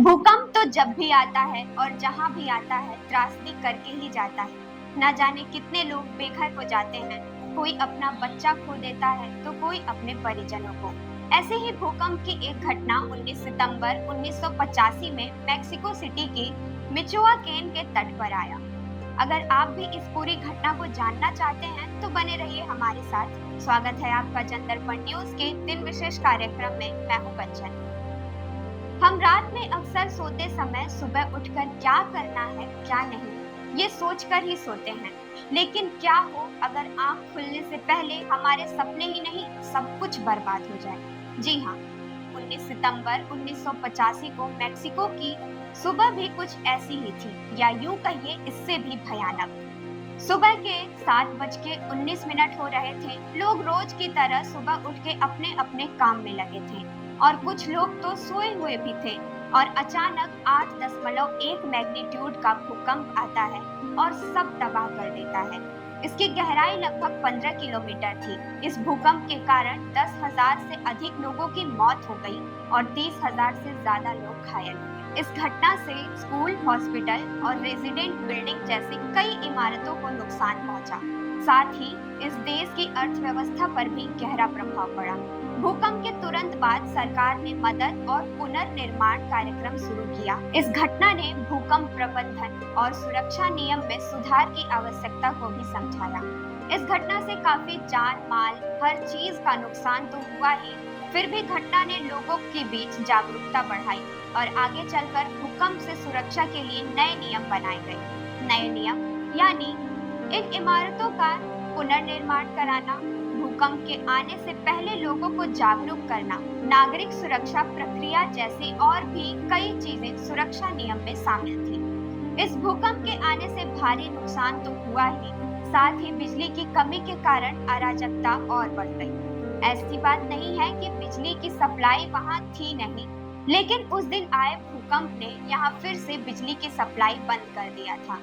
भूकंप तो जब भी आता है और जहाँ भी आता है त्रासदी करके ही जाता है। ना जाने कितने लोग बेघर हो जाते हैं, कोई अपना बच्चा खो देता है तो कोई अपने परिजनों को। ऐसे ही भूकंप की एक घटना 19 सितंबर 1985 में मेक्सिको सिटी की मिचोआकेन के तट पर आया। अगर आप भी इस पूरी घटना को जानना चाहते हैं तो बने रहिए हमारे साथ। स्वागत है आपका जनदर्पण न्यूज के दिन विशेष कार्यक्रम में। मैं हूँ कंचन। हम रात में अक्सर सोते समय सुबह उठकर क्या करना है क्या नहीं ये सोचकर ही सोते हैं। लेकिन क्या हो अगर आंख खुलने से पहले हमारे सपने ही नहीं सब कुछ बर्बाद हो जाए। जी हाँ, 19 सितंबर 1985 को मेक्सिको की सुबह भी कुछ ऐसी ही थी, या यूं कहिए इससे भी भयानक। सुबह के 7:19 हो रहे थे। लोग रोज की तरह सुबह उठ के अपने अपने काम में लगे थे और कुछ लोग तो सोए हुए भी थे। और अचानक 8.1 मैग्नीट्यूड का भूकंप आता है और सब तबाह कर देता है। इसकी गहराई लगभग 15 किलोमीटर थी। इस भूकंप के कारण 10,000 से अधिक लोगों की मौत हो गई और 30,000 से ज्यादा लोग घायल हुए। इस घटना से स्कूल, हॉस्पिटल और रेजिडेंट बिल्डिंग जैसी कई इमारतों को नुकसान पहुंचा। साथ ही इस देश की अर्थव्यवस्था पर भी गहरा प्रभाव पड़ा। भूकंप के तुरंत बाद सरकार ने मदद और पुनर्निर्माण कार्यक्रम शुरू किया। इस घटना ने भूकंप प्रबंधन और सुरक्षा नियम में सुधार की आवश्यकता को भी समझाया। इस घटना से काफी जान माल, हर चीज का नुकसान तो हुआ ही, फिर भी घटना ने लोगों के बीच जागरूकता बढ़ाई और आगे चलकर भूकंप से सुरक्षा के लिए नए नियम बनाए गए। नए नियम यानी इन इमारतों का पुनर्निर्माण कराना, भूकंप के आने से पहले लोगों को जागरूक करना, नागरिक सुरक्षा प्रक्रिया जैसी और भी कई चीजें सुरक्षा नियम में शामिल थी। इस भूकंप के आने से भारी नुकसान तो हुआ ही, साथ ही बिजली की कमी के कारण अराजकता और बढ़ गई। ऐसी बात नहीं है कि बिजली की सप्लाई वहां थी नहीं, लेकिन उस दिन आए भूकंप ने यहाँ फिर से बिजली की सप्लाई बंद कर दिया था।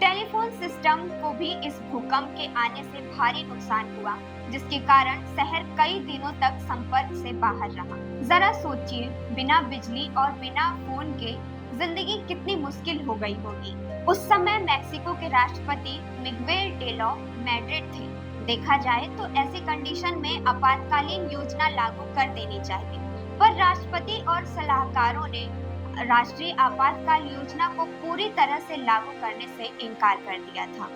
टेलीफोन सिस्टम को भी इस भूकंप के आने से भारी नुकसान हुआ, जिसके कारण शहर कई दिनों तक संपर्क से बाहर रहा। जरा सोचिए, बिना बिजली और बिना फोन के जिंदगी कितनी मुश्किल हो गई होगी। उस समय मेक्सिको के राष्ट्रपति मिगुएल टेलो मैड्रिड थे। देखा जाए तो ऐसी कंडीशन में आपातकालीन योजना लागू कर देनी चाहिए, पर राष्ट्रपति और सलाहकारों ने राष्ट्रीय आपातकाल योजना को पूरी तरह से लागू करने से इनकार कर दिया था।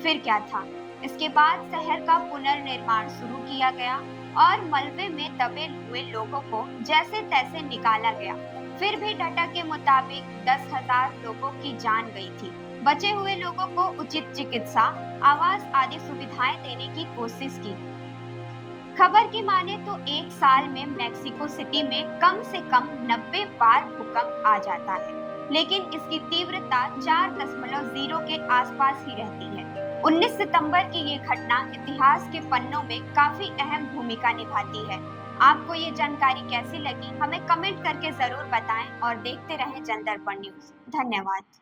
फिर क्या था? इसके बाद शहर का पुनर्निर्माण शुरू किया गया और मलबे में दबे हुए लोगों को जैसे तैसे निकाला गया। फिर भी डाटा के मुताबिक 10,000 लोगों की जान गई थी। बचे हुए लोगों को उचित चिकित्सा, आवास आदि सुविधाएं देने की कोशिश की। खबर की माने तो एक साल में मेक्सिको सिटी में कम से कम 90 बार भूकंप आ जाता है, लेकिन इसकी तीव्रता 4.0 के आसपास ही रहती है। 19 सितंबर की ये घटना इतिहास के पन्नों में काफी अहम भूमिका निभाती है। आपको ये जानकारी कैसी लगी हमें कमेंट करके जरूर बताएं और देखते रहें जनदर्पण न्यूज। धन्यवाद।